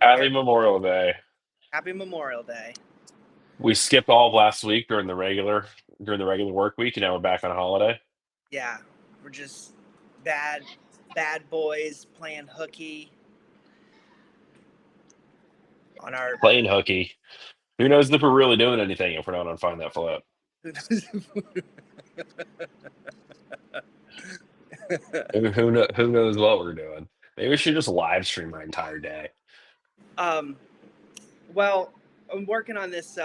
Happy Memorial Day. Happy Memorial Day. We skipped all of last week during the regular work week, and now we're back on holiday Yeah, we're just bad, bad boys playing hooky on our. playing hooky. Who knows if we're really doing anything if we're not on Find That Flip? Who knows what we're doing? Maybe we should just live stream my entire day. um, well, I'm working on this.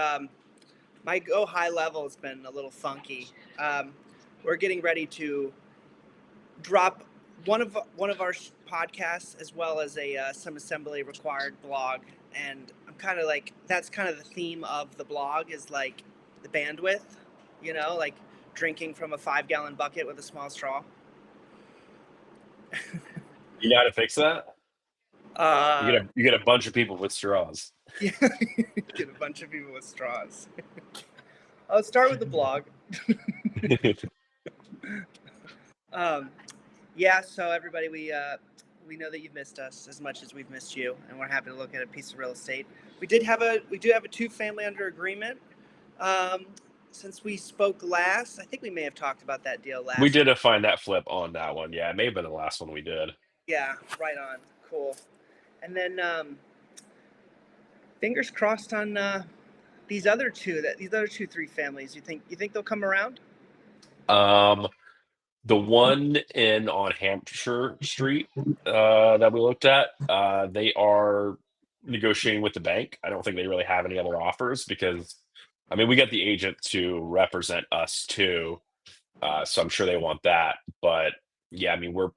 My Go High level has been a little funky. Um, we're getting ready to drop one of our podcasts as well as a some assembly required blog, and I'm kind of like that's kind of the theme of the blog is like the bandwidth, like drinking from a 5 gallon bucket with a small straw. You know how to fix that? You uh get a bunch of people with straws. yeah, get a bunch of people with straws. I'll start with the blog. um yeah, so everybody, we know that you've missed us as much as we've missed you, and we're happy to look at a piece of real estate. We do have a 2 family under agreement. Um, since we spoke last, I think we may have talked about that deal We last. did a Find That Flip on that one. Yeah, it may have been the last one we did. Yeah, right on. Cool. And then fingers crossed on these other two 3 families. You think they'll come around? Um, the one in on Hampshire Street that we looked at, they are negotiating with the bank. I don't think they really have any other offers because, I mean, we got the agent to represent us too, so I'm sure they want that. But yeah, I mean, we're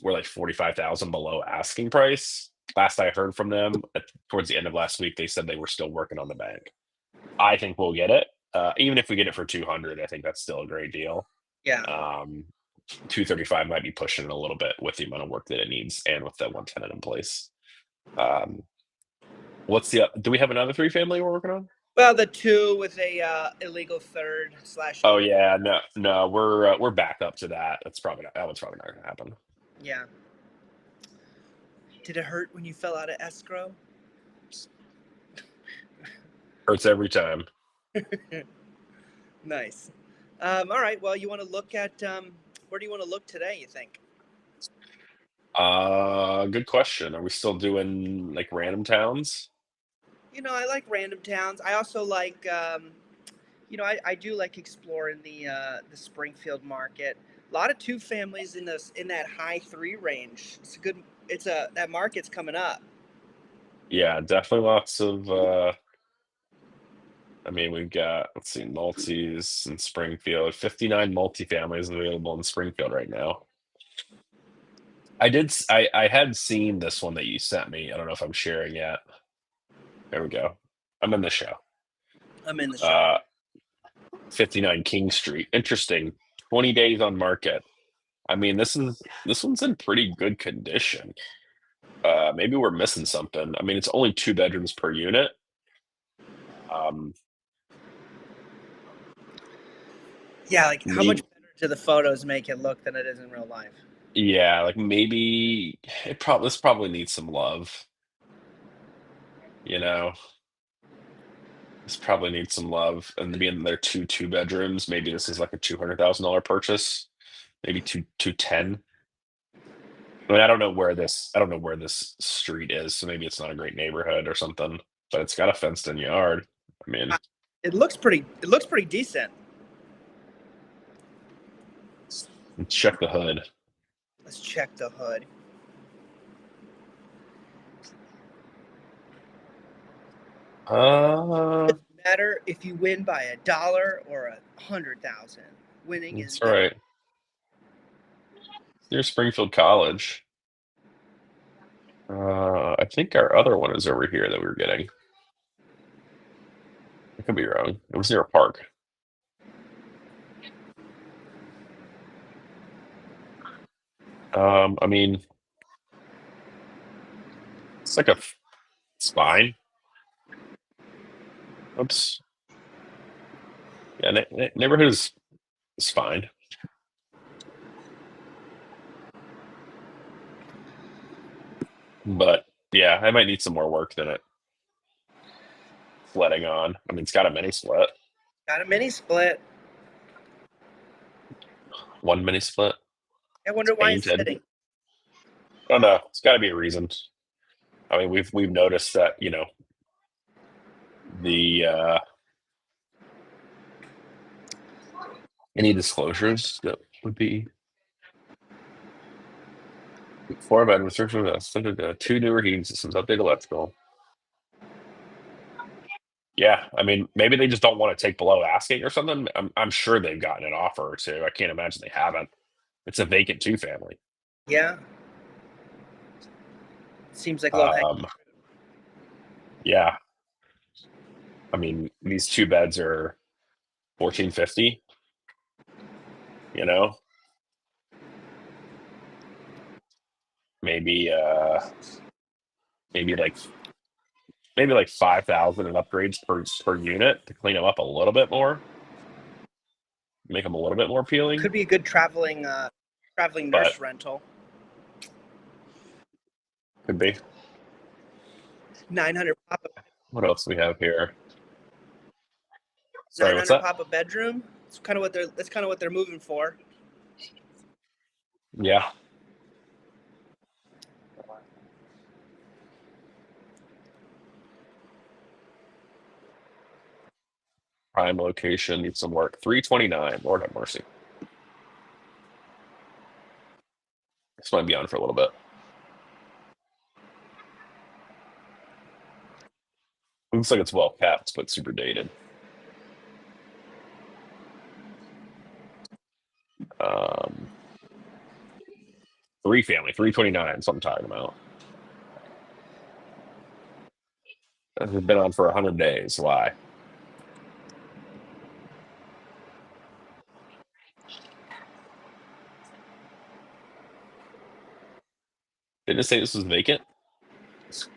like 45,000 below asking price. Last I heard from them, towards the end of last week, they said they were still working on the bank. I think we'll get it. Even if we get it for 200, I think that's still a great deal. Yeah. Um, 235 might be pushing it a little bit with the amount of work that it needs and with the one tenant in place. Um, do we have another 3 family we're working on? Well, the two with a illegal third slash Oh illegal. yeah, no, we're back up to that. That one's probably not going to happen. Yeah. Did it hurt when you fell out of escrow? Hurts every time. Nice. All right. Well, you want to look at where do you want to look today? You think? Good question. Are we still doing like random towns? I like random towns. I also like, I do like exploring the Springfield market. A lot of 2 families in that high 3 range. It's a good. It's a that market's coming up. Yeah, definitely lots of. I mean, we've got, let's see, multis in Springfield. 59 multifamilies available in Springfield right now. I had seen this one that you sent me. I don't know if I'm sharing yet. There we go. I'm in the show. I'm in the show. Uh, 59 King Street. Interesting. 20 days on market. I mean, this one's in pretty good condition. Maybe we're missing something. I mean, it's only 2 bedrooms per unit. Um, Yeah, like how much maybe, better do the photos make it look than it is in real life? yeah, like maybe this probably needs some love. You know, this probably needs some love. And being their two bedrooms, maybe this is like a $200,000 purchase. Maybe 210. I mean, I don't know where this street is, so maybe it's not a great neighborhood or something. But it's got a fenced-in yard. I mean, Uh, It looks pretty decent. let's check the hood. Let's check the hood. Uh, Doesn't matter if you win by $1 or 100,000. Winning is that's winning. right. Near Springfield College. I think our other one is over here that we were getting. I could be wrong. It was near a park. I mean, it's like a spine. Oops. Yeah, neighborhood is fine. But Yeah, I might need some more work than it letting on. I mean, it's got a mini split. Got a mini split. One mini split. I wonder why it's Painted. sitting. Oh no, it's got to be a reason. I mean, we've noticed that the any disclosures that would be 4 bed restriction with 2 newer heating systems, update electrical. Yeah, I mean, maybe they just don't want to take below asking or something. I'm sure they've gotten an offer or two. I can't imagine they haven't. It's a vacant 2-family. Yeah. Seems like low hanging. Yeah. I mean, these 2 beds are 1450. You know, maybe maybe like 5,000 in upgrades per unit to clean them up a little bit more, make them a little bit more appealing. Could be a good traveling nurse rental. Could be. 900 pop. What else do we have here? Sorry, what's 900 that? pop a bedroom. That's kind of what they're moving for. Yeah. Prime location needs some work. 329. Lord have mercy. This might be on for a little bit. Looks like it's well kept, but super dated. 3-family, 329. That's what I'm talking about. It's been on for 100 days. Why? Didn't it say this was vacant? That's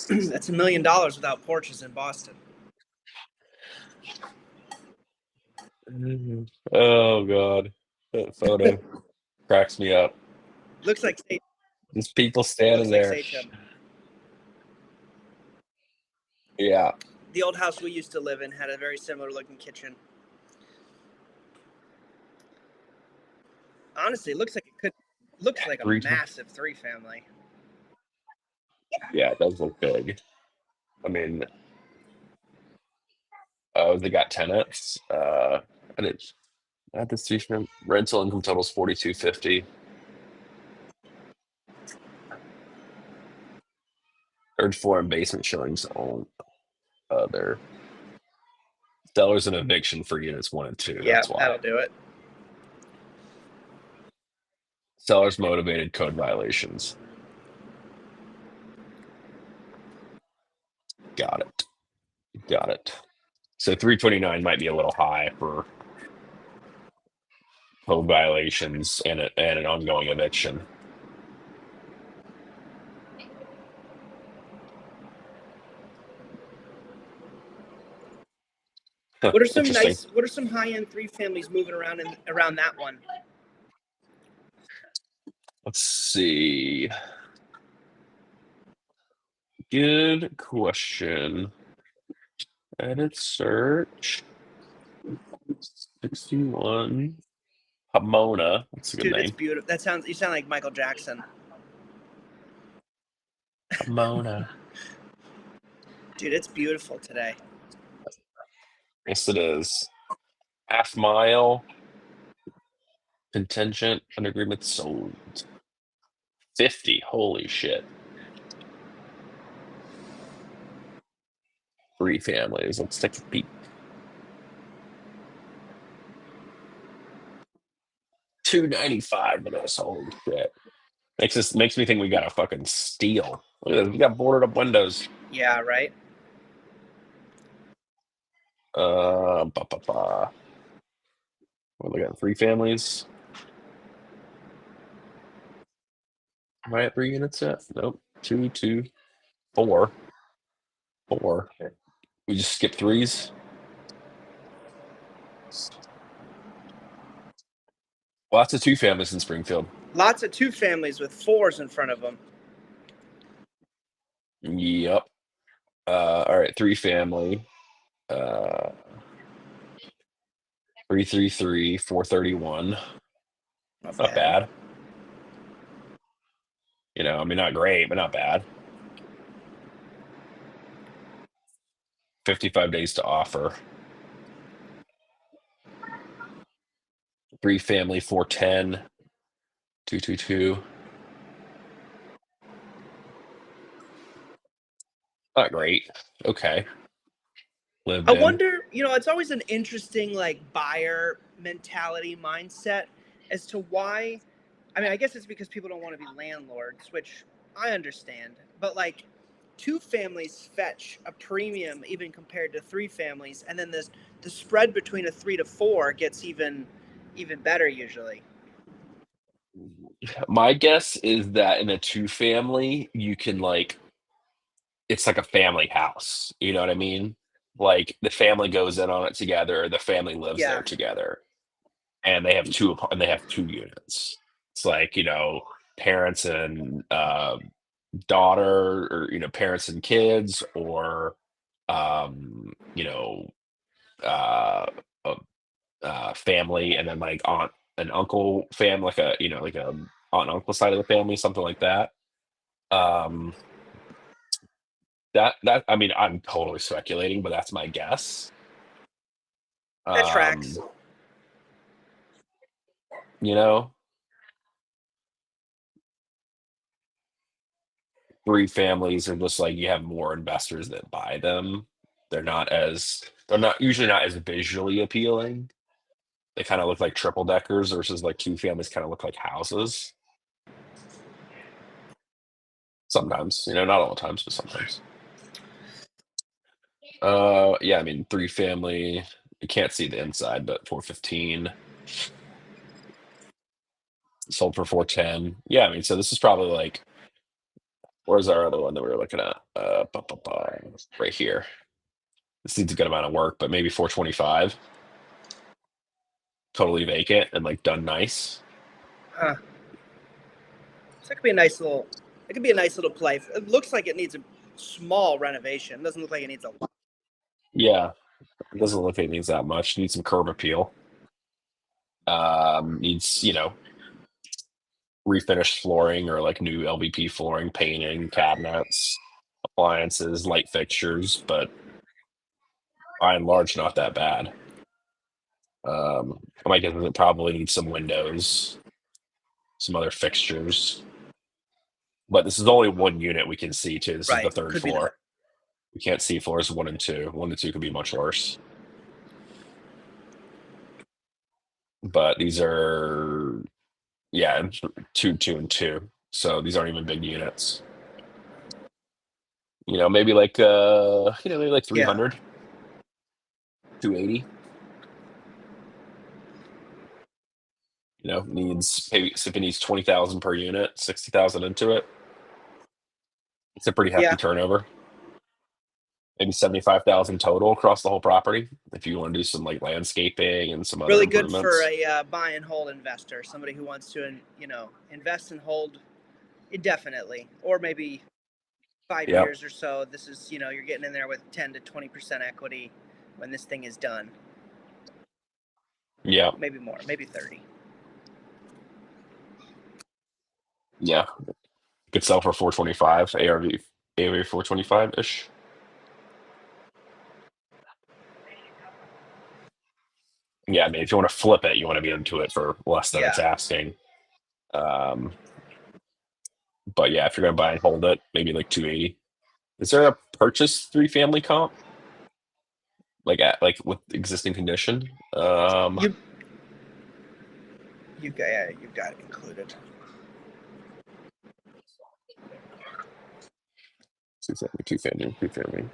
$1 million without porches in Boston. Oh god, that photo cracks me up. Looks like There's people standing there. Sachem. Yeah. The old house we used to live in had a very similar looking kitchen. Honestly, it looks like a massive 3-family. Yeah, it does look big. I mean, they got tenants. And it's at the station rental income totals 4,250. Third floor and basement showings on their sellers and eviction for units 1 and 2. Yeah, That's why. that'll do it. Sellers motivated code violations. Got it. So 329 might be a little high for code violations and an ongoing eviction. What are some high-end 3-families moving around that one? Let's see. Good question. Edit search. 61. Pomona. That's a good name. It's beautiful. You sound like Michael Jackson. Pomona. Dude, it's beautiful today. Yes, it is. Half mile. Contingent under agreement sold. 50. Holy shit. 3 families. Let's take a peek. 295 for this. Holy shit. Makes me think we got a fucking steal. Look at this. We got boarded up windows. Yeah, right. We're looking at 3 families. Am I at 3 units yet? Nope. 2, 2, 4. 4. We just skip 3s. Lots of 2 families in Springfield. Lots of 2 families with 4s in front of them. Yep. All right, three family. 333, 431. Not Not bad. bad. I mean, not great, but not bad. 55 days to offer. Three family, 410, 222. Not great. Okay. Lived I in. wonder, it's always an interesting like buyer mentality mindset as to why. I mean, I guess it's because people don't want to be landlords, which I understand. But like, two families fetch a premium even compared to three families, and then the spread between a 3 to 4 gets even better usually. My guess is that in a two family, you can it's like a family house. You know what I mean? Like the family goes in on it together, the family lives there Yeah, together, and they have two units. It's like, parents and daughter, or parents and kids, or um, you know, uh, a, family, and then like aunt and uncle family, like a aunt and uncle side of the family, something like that. Um, that I mean, I'm totally speculating, but that's my guess. that tracks. Um, you know, three families are just like you have more investors that buy them. They're not usually not as visually appealing. They kind of look like triple deckers versus like two families kind of look like houses. Sometimes, not all the times, but sometimes. Yeah, I mean, three family. You can't see the inside, but 415 sold for 410. Yeah, I mean, so this is probably like, where's our other one that we were looking at? Right here. This needs a good amount of work, but maybe 425. Totally vacant and like done nice. Huh. So that could be a nice little. It could be a nice little play. It looks like it needs a small renovation. It doesn't look like it needs a lot. Yeah, it doesn't look like it needs that much. Needs some curb appeal. Needs, refinished flooring or like new LVP flooring, painting, cabinets, appliances, light fixtures, but by and large, not that bad. My guess is it probably needs some windows, some other fixtures, but this is only one unit we can see too. This is the Right. third Could be that. floor. We can't see floors one and two. One and two could be much worse, but these are, yeah, two and two. So these aren't even big units. Maybe like maybe like Yeah. 300, 280. Needs maybe if it needs 20,000 per unit, 60,000 into it. It's a pretty hefty Yeah. turnover. Maybe 75,000 total across the whole property. If you want to do some like landscaping and some other Really good for improvements. a buy and hold investor, somebody who wants to, invest and hold indefinitely, or maybe five Yep. years or so. This is, you're getting in there with 10 to 20% equity when this thing is done. Yeah. Maybe more, maybe 30. Yeah. Could sell for 425 ARV 425 ish. Yeah, I mean, if you want to flip it, you want to be into it for less than it's Yeah. asking. Um, but yeah, if you're gonna buy and hold it, maybe like 280. Is there a purchase three family comp like with existing condition? You you've got it included. Two family, two family.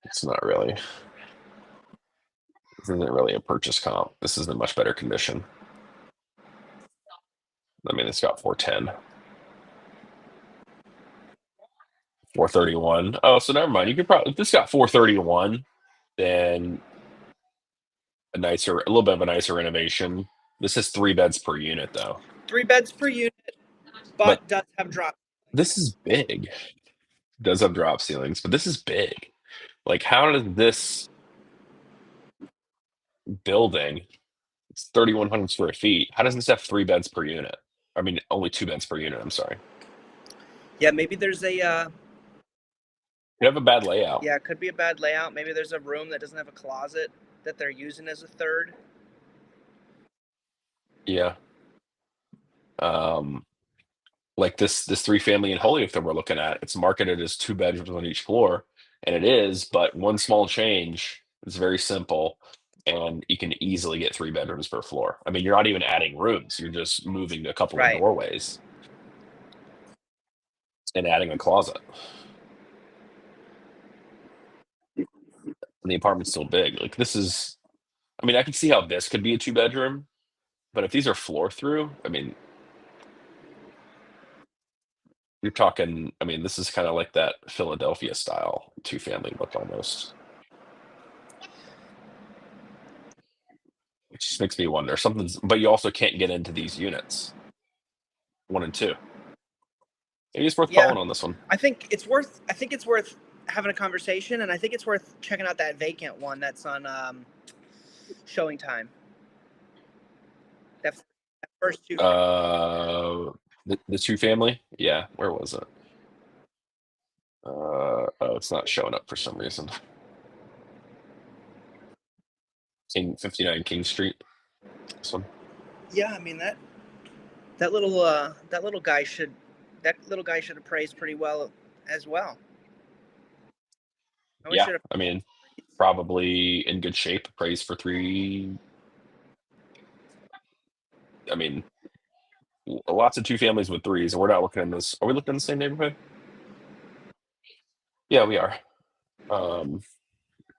It's not really. This isn't really a purchase comp. This is in much better condition. I mean, it's got 410, 431. Oh, so never mind. You could probably, if this got 431, then a little bit of a nicer renovation. This is three beds per unit though. 3 beds per unit. But but does have drop. this is big. Does have drop ceilings, but this is big. Like, how does this building, it's 3,100 square feet, how does this have 3 beds per unit? I mean, only 2 beds per unit. I'm sorry. Yeah, maybe there's a You have a bad layout. yeah, it could be a bad layout. Maybe there's a room that doesn't have a closet that they're using as a third. Yeah. Um, like this 3 family in Holyoke that we're looking at, it's marketed as 2 bedrooms on each floor, and it is, but one small change. It's very simple, and you can easily get 3 bedrooms per floor. I mean, you're not even adding rooms; you're just moving a couple of Right. doorways and adding a closet. And the apartment's still big. Like this is, I mean, I can see how this could be a 2 bedroom, but if these are floor through, I mean, you're talking. I mean, this is kind of like that Philadelphia style 2 family look almost. It just makes me wonder something's, but you also can't get into these units 1 and 2. Maybe it's worth Yeah. calling on this one. I think it's worth having a conversation, and I think it's worth checking out that vacant one that's on Showing Time. That first 2. The 2 family, yeah. Where was it? Oh, it's not showing up for some reason. 59 King Street. This one. Yeah, I mean that little guy should have praised pretty well as well. Yeah, I mean, probably in good shape. Praise for 3. I mean, lots of 2 families with 3s. We're not looking in this. Are we looking in the same neighborhood? Yeah, we are.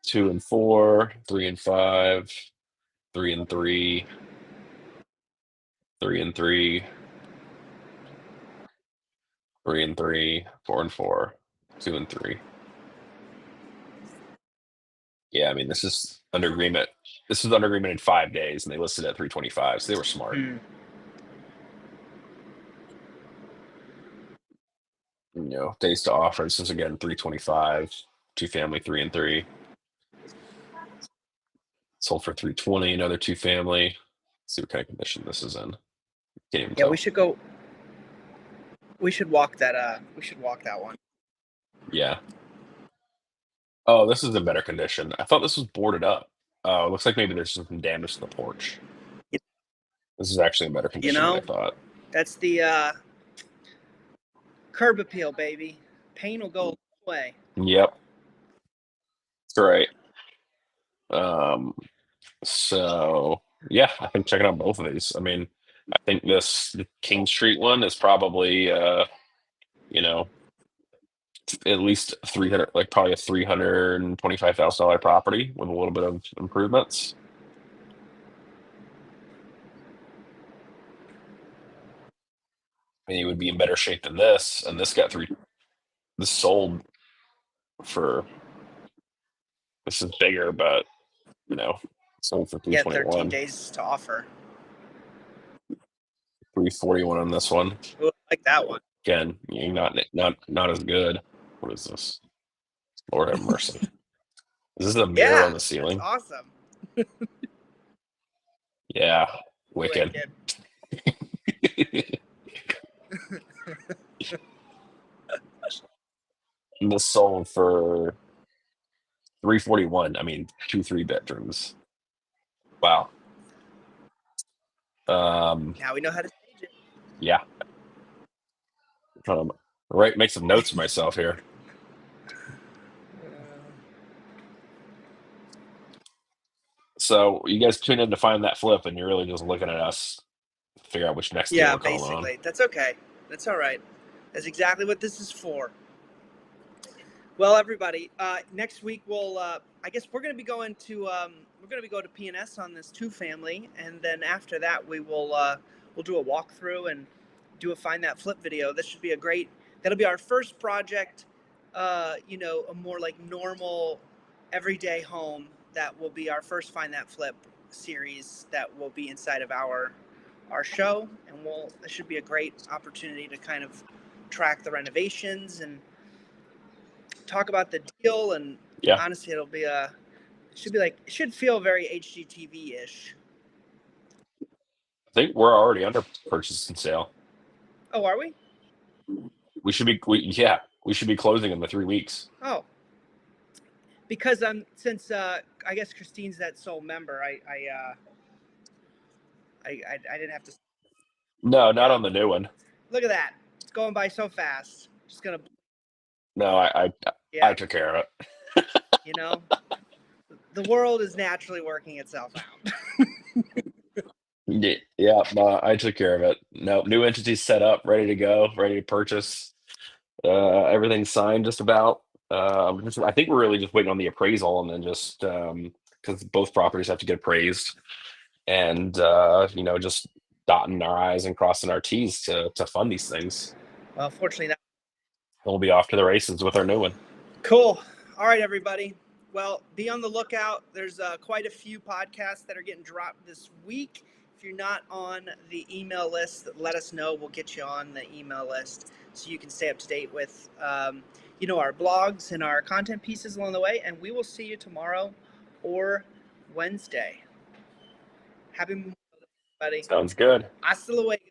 2 and 4, 3 and 5, 3 and 3, 3 and 3, 3 and 3, 4 and 4, 2 and 3. Yeah, I mean, this is under agreement. This is under agreement in 5 days, and they listed at 325, so they were smart. You know, days to offer. This is again 325, 2 family, 3 and 3. Sold for 320, another 2 family. See what kind of condition this is in. Can't even Yeah, tell. we should go. We should walk that. We should walk that one. Yeah. Oh, this is in better condition. I thought this was boarded up. Oh, it looks like maybe there's some damage to the porch. This is actually in better condition than I thought. That's the curb appeal, baby. Pain will go away. Yep. That's right. So yeah, I think checking out both of these. I mean, I think this King Street one is probably you know, at least 300, like probably a $325,000 property with a little bit of improvements. And you would be in better shape than this, and this got 3. This sold for. This is bigger, but sold for 321. 13 days to offer. 341 on this one. Ooh, I like that one. Again, not as good. What is this? Lord have mercy. Is this a mirror on the ceiling? That's awesome. Yeah, wicked. And this sold for 341. I mean, 2 3 bedrooms. Wow. Now we know how to stage it. Yeah. Right, make some notes for myself here. So you guys tune in to find that flip, and you're really just looking at us to figure out which next deal we're calling on. Basically. That's okay. That's all right. That's exactly what this is for. Well, everybody, next week we'll. I guess we're going to be going to. We're going to be going to P&S on this 2-family, and then after that we will. We'll do a walkthrough and do a find that flip video. This should be a great. That'll be our first project. A more like normal, everyday home. That will be our first find that flip series. That will be inside of our our show, and it should be a great opportunity to kind of track the renovations and talk about the deal. And Yeah. honestly, it should feel very HGTV-ish. I think we're already under purchase and sale. Oh, are we? We should be closing in the 3 weeks. Oh, because since I guess Christine's that sole member, I didn't have to. No, not on the new one. Look at that! It's going by so fast. Just gonna. No, I Yeah. took care of it. You know, the world is naturally working itself out. Yeah, no, I took care of it. No, new entities set up, ready to go, ready to purchase. Everything's signed just about. I think we're really just waiting on the appraisal, and then just because both properties have to get appraised, and just dotting our I's and crossing our T's to fund these things. Well, fortunately, that. We'll be off to the races with our new one. Cool. All right, everybody. Well, be on the lookout. There's quite a few podcasts that are getting dropped this week. If you're not on the email list, let us know. We'll get you on the email list so you can stay up to date with, our blogs and our content pieces along the way. And we will see you tomorrow or Wednesday. Happy Memorial Day, everybody. Sounds good. Hasta luego.